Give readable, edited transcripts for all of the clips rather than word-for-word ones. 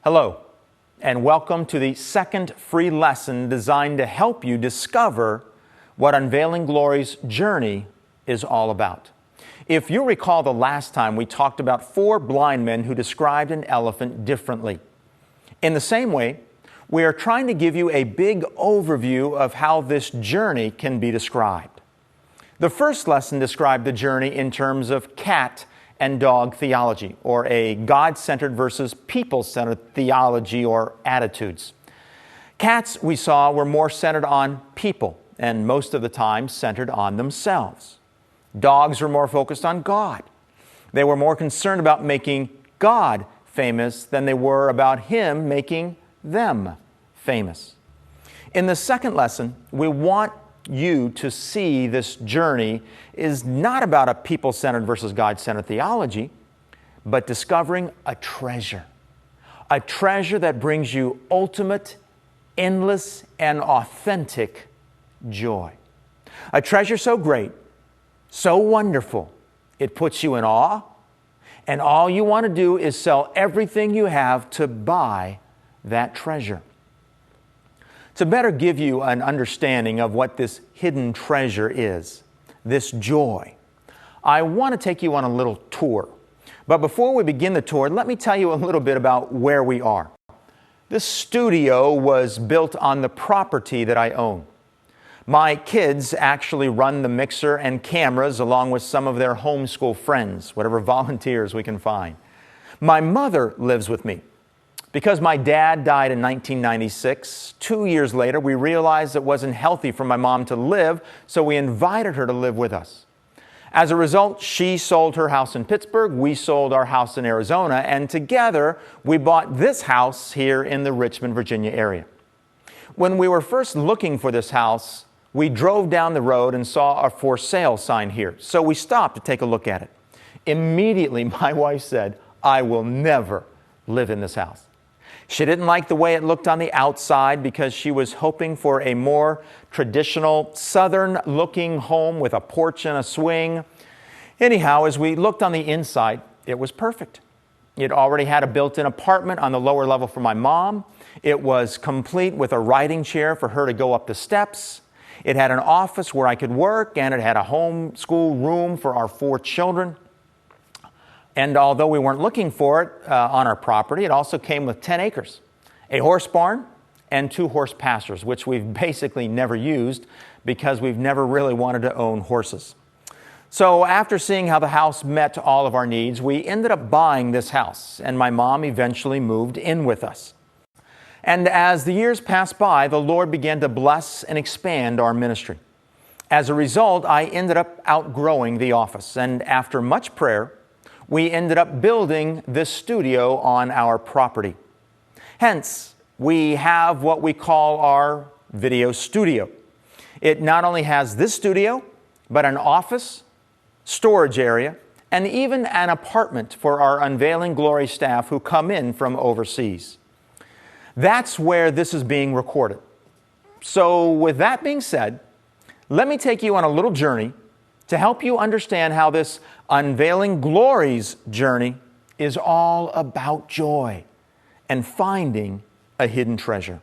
Hello, and welcome to the second free lesson designed to help you discover what Unveiling Glory's journey is all about. If you recall the last time, we talked about 4 blind men who described an elephant differently. In the same way, we are trying to give you a big overview of how this journey can be described. The first lesson described the journey in terms of cat and dog theology, or a God-centered versus people-centered theology or attitudes. Cats, we saw, were more centered on people, and most of the time centered on themselves. Dogs were more focused on God. They were more concerned about making God famous than they were about Him making them famous. In the second lesson, we want you to see this journey is not about a people-centered versus God-centered theology, but discovering a treasure that brings you ultimate, endless, and authentic joy. A treasure so great, so wonderful, it puts you in awe, and all you want to do is sell everything you have to buy that treasure. To better give you an understanding of what this hidden treasure is, this joy, I want to take you on a little tour. But before we begin the tour, let me tell you a little bit about where we are. This studio was built on the property that I own. My kids actually run the mixer and cameras along with some of their homeschool friends, whatever volunteers we can find. My mother lives with me. Because my dad died in 1996, 2 years later, we realized it wasn't healthy for my mom to live, so we invited her to live with us. As a result, she sold her house in Pittsburgh, we sold our house in Arizona, and together we bought this house here in the Richmond, Virginia area. When we were first looking for this house, we drove down the road and saw a for sale sign here, so we stopped to take a look at it. Immediately, my wife said, "I will never live in this house." She didn't like the way it looked on the outside because she was hoping for a more traditional southern-looking home with a porch and a swing. Anyhow, as we looked on the inside, it was perfect. It already had a built-in apartment on the lower level for my mom. It was complete with a writing chair for her to go up the steps. It had an office where I could work, and it had a homeschool room for our 4 children. And although we weren't looking for it on our property, it also came with 10 acres, a horse barn, and 2 horse pastures, which we've basically never used because we've never really wanted to own horses. So after seeing how the house met all of our needs, we ended up buying this house, and my mom eventually moved in with us. And as the years passed by, the Lord began to bless and expand our ministry. As a result, I ended up outgrowing the office, and after much prayer, we ended up building this studio on our property. Hence, we have what we call our video studio. It not only has this studio, but an office, storage area, and even an apartment for our Unveiling Glory staff who come in from overseas. That's where this is being recorded. So with that being said, let me take you on a little journey to help you understand how this Unveiling Glory's journey is all about joy and finding a hidden treasure.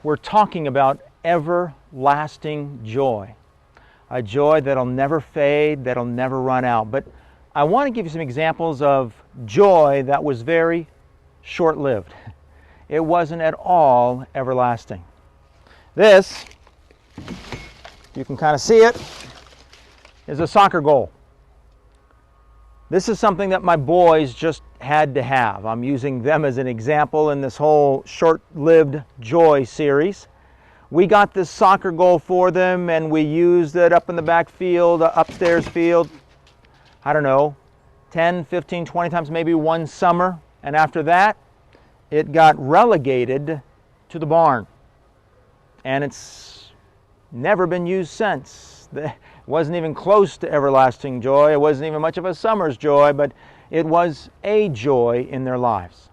We're talking about everlasting joy, a joy that'll never fade, that'll never run out. But I want to give you some examples of joy that was very short-lived. It wasn't at all everlasting. This, you can kind of see it, is a soccer goal. This is something that my boys just had to have. I'm using them as an example in this whole short-lived joy series. We got this soccer goal for them, and we used it up in the back field, upstairs field, I don't know, 10, 15, 20 times, maybe one summer. And after that, it got relegated to the barn. and it's never been used since. It wasn't even close to everlasting joy. It wasn't even much of a summer's joy, but it was a joy in their lives.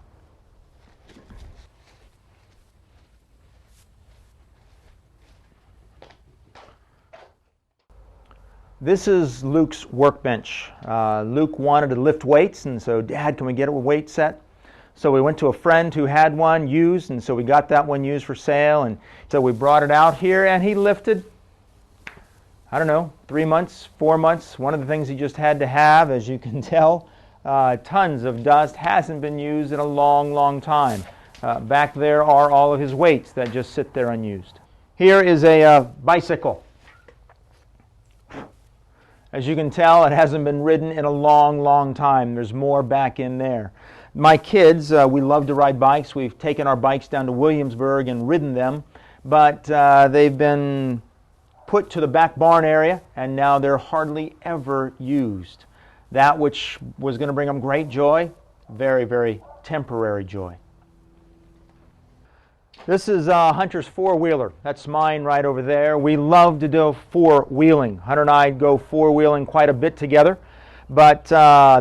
This is Luke's workbench. Luke wanted to lift weights, and so, Dad, can we get a weight set? So we went to a friend who had one used, and so we got that one used for sale, and so we brought it out here, and he lifted, I don't know, 3 months, 4 months. One of the things he just had to have, as you can tell, tons of dust, hasn't been used in a long, long time. Back there are all of his weights that just sit there unused. Here is a bicycle. As you can tell, it hasn't been ridden in a long, long time. There's more back in there. My kids, we love to ride bikes. We've taken our bikes down to Williamsburg and ridden them, but they've been put to the back barn area, and now they're hardly ever used. That which was going to bring them great joy, very, very temporary joy. This is Hunter's four-wheeler. That's mine right over there. We love to do four-wheeling. Hunter and I go four-wheeling quite a bit together. But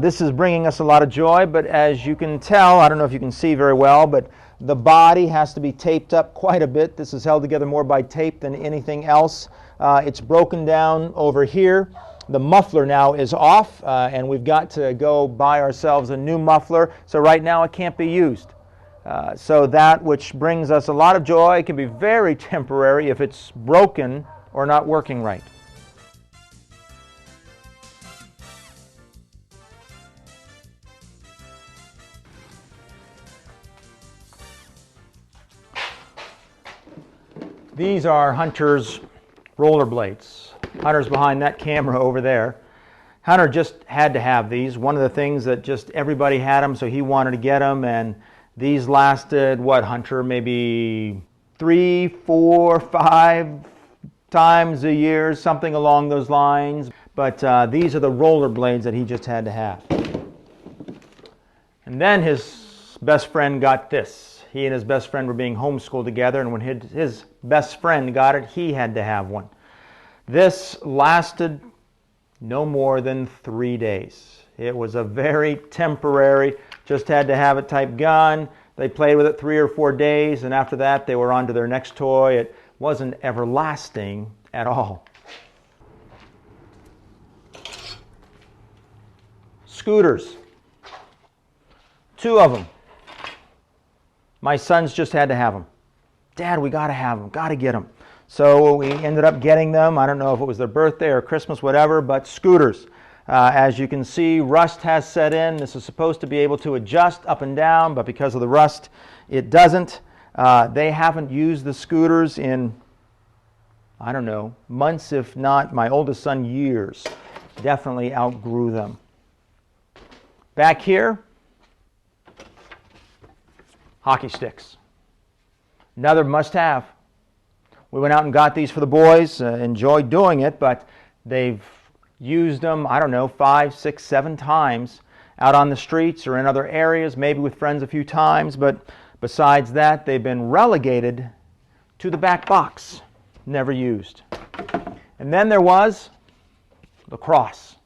this is bringing us a lot of joy. But as you can tell, I don't know if you can see very well, but the body has to be taped up quite a bit. This is held together more by tape than anything else. It's broken down over here. The muffler now is off, and we've got to go buy ourselves a new muffler. So right now it can't be used. So that which brings us a lot of joy can be very temporary if it's broken or not working right. These are Hunter's rollerblades. Hunter's behind that camera over there. Hunter just had to have these. One of the things that just everybody had them, so he wanted to get them, and these lasted, what, Hunter, maybe 3, 4, 5 times a year, something along those lines. But these are the rollerblades that he just had to have. And then his best friend got this. He and his best friend were being homeschooled together, and when his best friend got it, he had to have one. This lasted no more than 3 days. It was a very temporary, just had to have it type gun. They played with it 3 or 4 days, and after that they were on to their next toy. It wasn't everlasting at all. Scooters. 2 of them. My sons just had to have them. Dad, we got to have them, got to get them. So we ended up getting them. I don't know if it was their birthday or Christmas, whatever, but scooters. As you can see, rust has set in. This is supposed to be able to adjust up and down, but because of the rust, it doesn't. They haven't used the scooters in, I don't know, months, if not, my oldest son, years. Definitely outgrew them. Back here, hockey sticks. Another must-have. We went out and got these for the boys, enjoyed doing it, but they've used them, I don't know, 5, 6, 7 times out on the streets or in other areas, maybe with friends a few times, but besides that, they've been relegated to the back box, never used. And then there was lacrosse.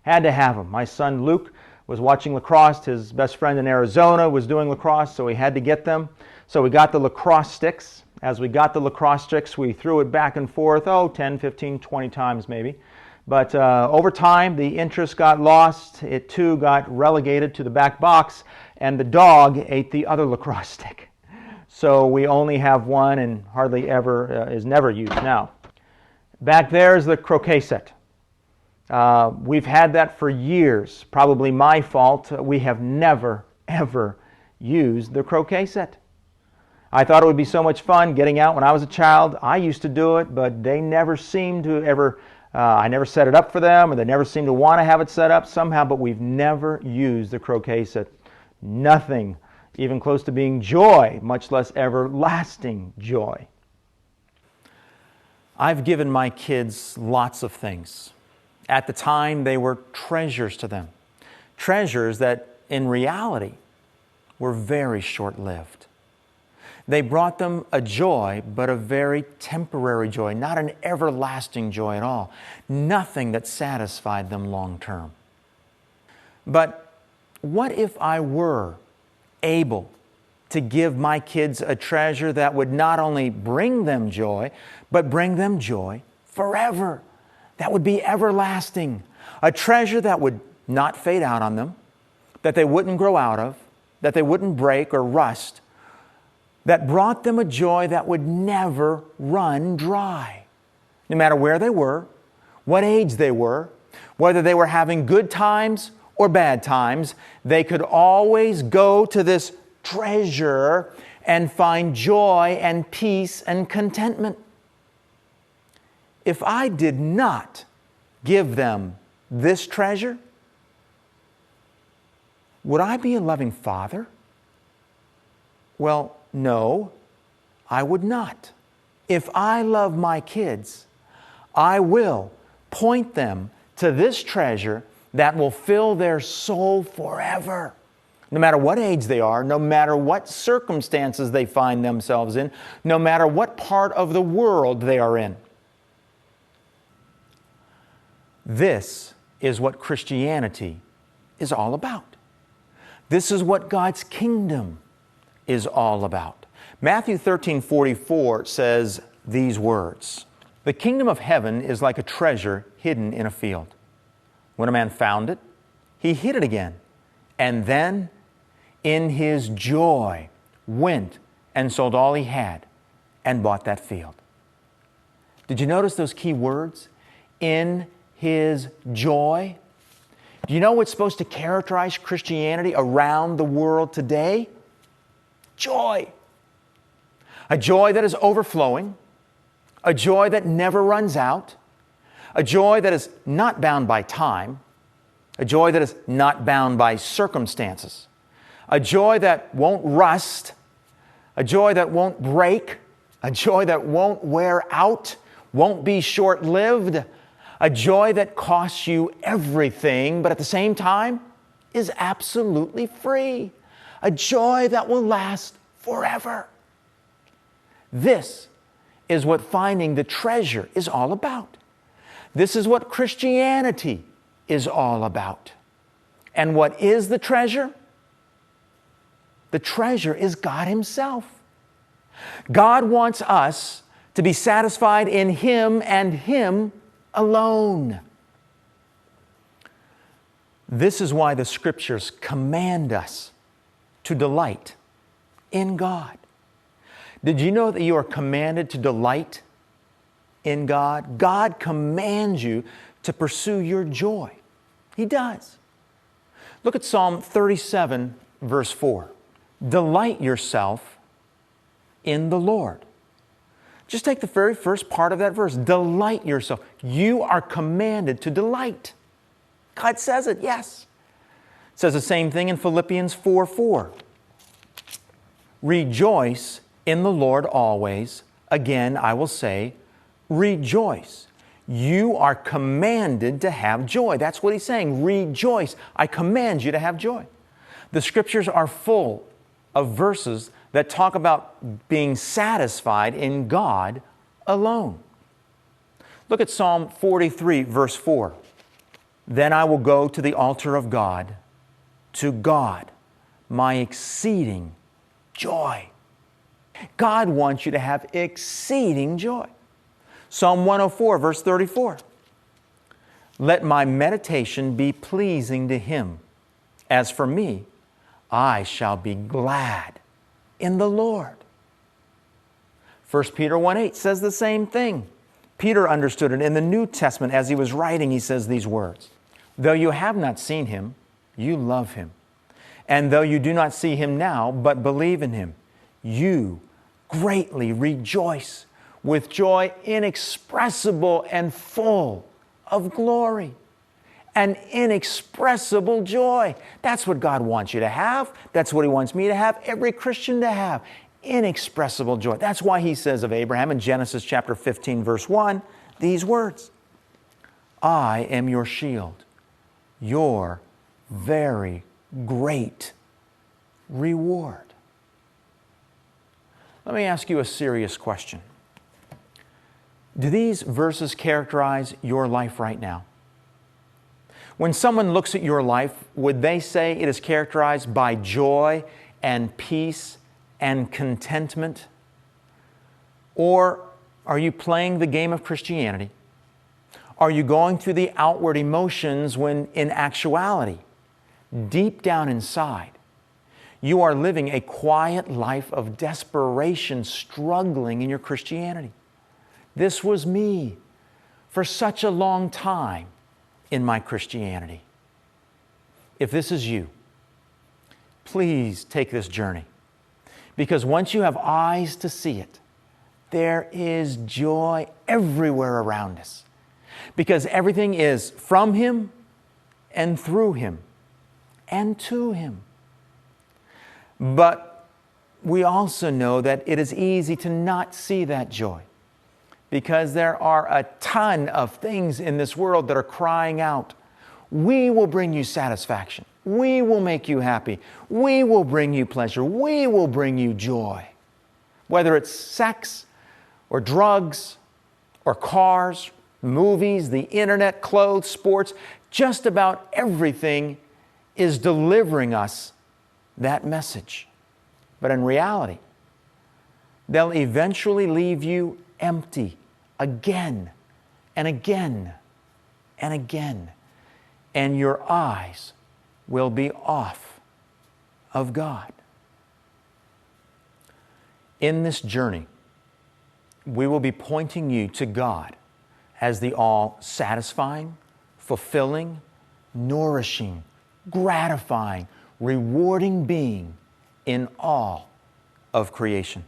Had to have them. My son Luke was watching lacrosse. His best friend in Arizona was doing lacrosse, so he had to get them. So we got the lacrosse sticks. As we got the lacrosse sticks, we threw it back and forth, 10, 15, 20 times maybe. But over time, the interest got lost. It too got relegated to the back box, and the dog ate the other lacrosse stick. So we only have one and hardly ever, is never used now. Back there is the croquet set. We've had that for years. Probably my fault. We have never, ever used the croquet set. I thought it would be so much fun getting out when I was a child. I used to do it, but they never seemed to ever, I never set it up for them, or they never seemed to want to have it set up somehow, but we've never used the croquet set. Nothing even close to being joy, much less everlasting joy. I've given my kids lots of things. At the time, they were treasures to them. Treasures that, in reality, were very short-lived. They brought them a joy, but a very temporary joy, not an everlasting joy at all. Nothing that satisfied them long term. But what if I were able to give my kids a treasure that would not only bring them joy, but bring them joy forever? That would be everlasting. A treasure that would not fade out on them, that they wouldn't grow out of, that they wouldn't break or rust, that brought them a joy that would never run dry. No matter where they were, what age they were, whether they were having good times or bad times, they could always go to this treasure and find joy and peace and contentment. If I did not give them this treasure, would I be a loving father? Well, no, I would not. If I love my kids, I will point them to this treasure that will fill their soul forever. No matter what age they are, no matter what circumstances they find themselves in, no matter what part of the world they are in. This is what Christianity is all about. This is what God's kingdom is all about. Matthew 13:44 says these words, "The kingdom of heaven is like a treasure hidden in a field. When a man found it, he hid it again, and then in his joy went and sold all he had and bought that field." Did you notice those key words? In his joy. Do you know what's supposed to characterize Christianity around the world today? Joy. A joy that is overflowing, a joy that never runs out, a joy that is not bound by time, a joy that is not bound by circumstances, a joy that won't rust, a joy that won't break, a joy that won't wear out, won't be short-lived, a joy that costs you everything, but at the same time is absolutely free, a joy that will last forever. This is what finding the treasure is all about. This is what Christianity is all about. And what is the treasure? The treasure is God Himself. God wants us to be satisfied in Him and Him alone. This is why the Scriptures command us to delight in God. Did you know that you are commanded to delight in God? God commands you to pursue your joy. He does. Look at Psalm 37, verse 4. Delight yourself in the Lord. Just take the very first part of that verse. Delight yourself. You are commanded to delight. God says it, yes. It says the same thing in Philippians 4:4. Rejoice in the Lord always. Again, I will say, rejoice. You are commanded to have joy. That's what He's saying. Rejoice. I command you to have joy. The Scriptures are full of verses that talk about being satisfied in God alone. Look at Psalm 43, verse 4. Then I will go to the altar of God, to God, my exceeding joy. God wants you to have exceeding joy. Psalm 104, verse 34. Let my meditation be pleasing to Him. As for me, I shall be glad in the Lord. 1 Peter 1:8 says the same thing. Peter understood it in the New Testament. As he was writing, he says these words. Though you have not seen Him, you love Him. And though you do not see Him now, but believe in Him, you greatly rejoice with joy inexpressible and full of glory. An inexpressible joy. That's what God wants you to have. That's what He wants me to have, every Christian to have. Inexpressible joy. That's why He says of Abraham in Genesis chapter 15, verse 1, these words, I am your shield, your very great reward. Let me ask you a serious question. Do these verses characterize your life right now? When someone looks at your life, would they say it is characterized by joy and peace and contentment? Or are you playing the game of Christianity? Are you going through the outward emotions when in actuality, deep down inside, you are living a quiet life of desperation, struggling in your Christianity? This was me for such a long time in my Christianity. If this is you, please take this journey. Because once you have eyes to see it, there is joy everywhere around us. Because everything is from Him and through Him and to Him. But we also know that it is easy to not see that joy, because there are a ton of things in this world that are crying out, we will bring you satisfaction. We will make you happy. We will bring you pleasure. We will bring you joy. Whether it's sex or drugs or cars, movies, the internet, clothes, sports, just about everything is delivering us that message. But in reality, they'll eventually leave you empty again and again and again. And your eyes will be off of God. In this journey, we will be pointing you to God as the all-satisfying, fulfilling, nourishing, gratifying, rewarding being in all of creation.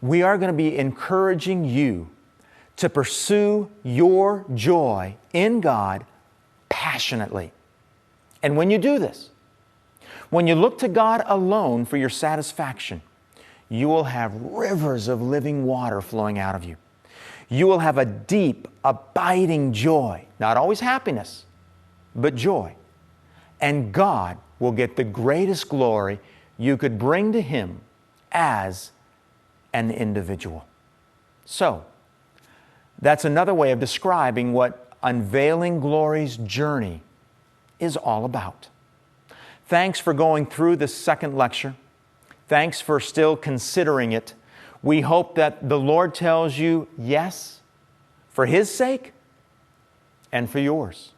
We are going to be encouraging you to pursue your joy in God passionately. And when you do this, when you look to God alone for your satisfaction, you will have rivers of living water flowing out of you. You will have a deep, abiding joy, not always happiness, but joy. And God will get the greatest glory you could bring to Him as an individual. So, that's another way of describing what Unveiling Glory's journey is all about. Thanks for going through this second lecture. Thanks for still considering it. We hope that the Lord tells you yes for His sake and for yours.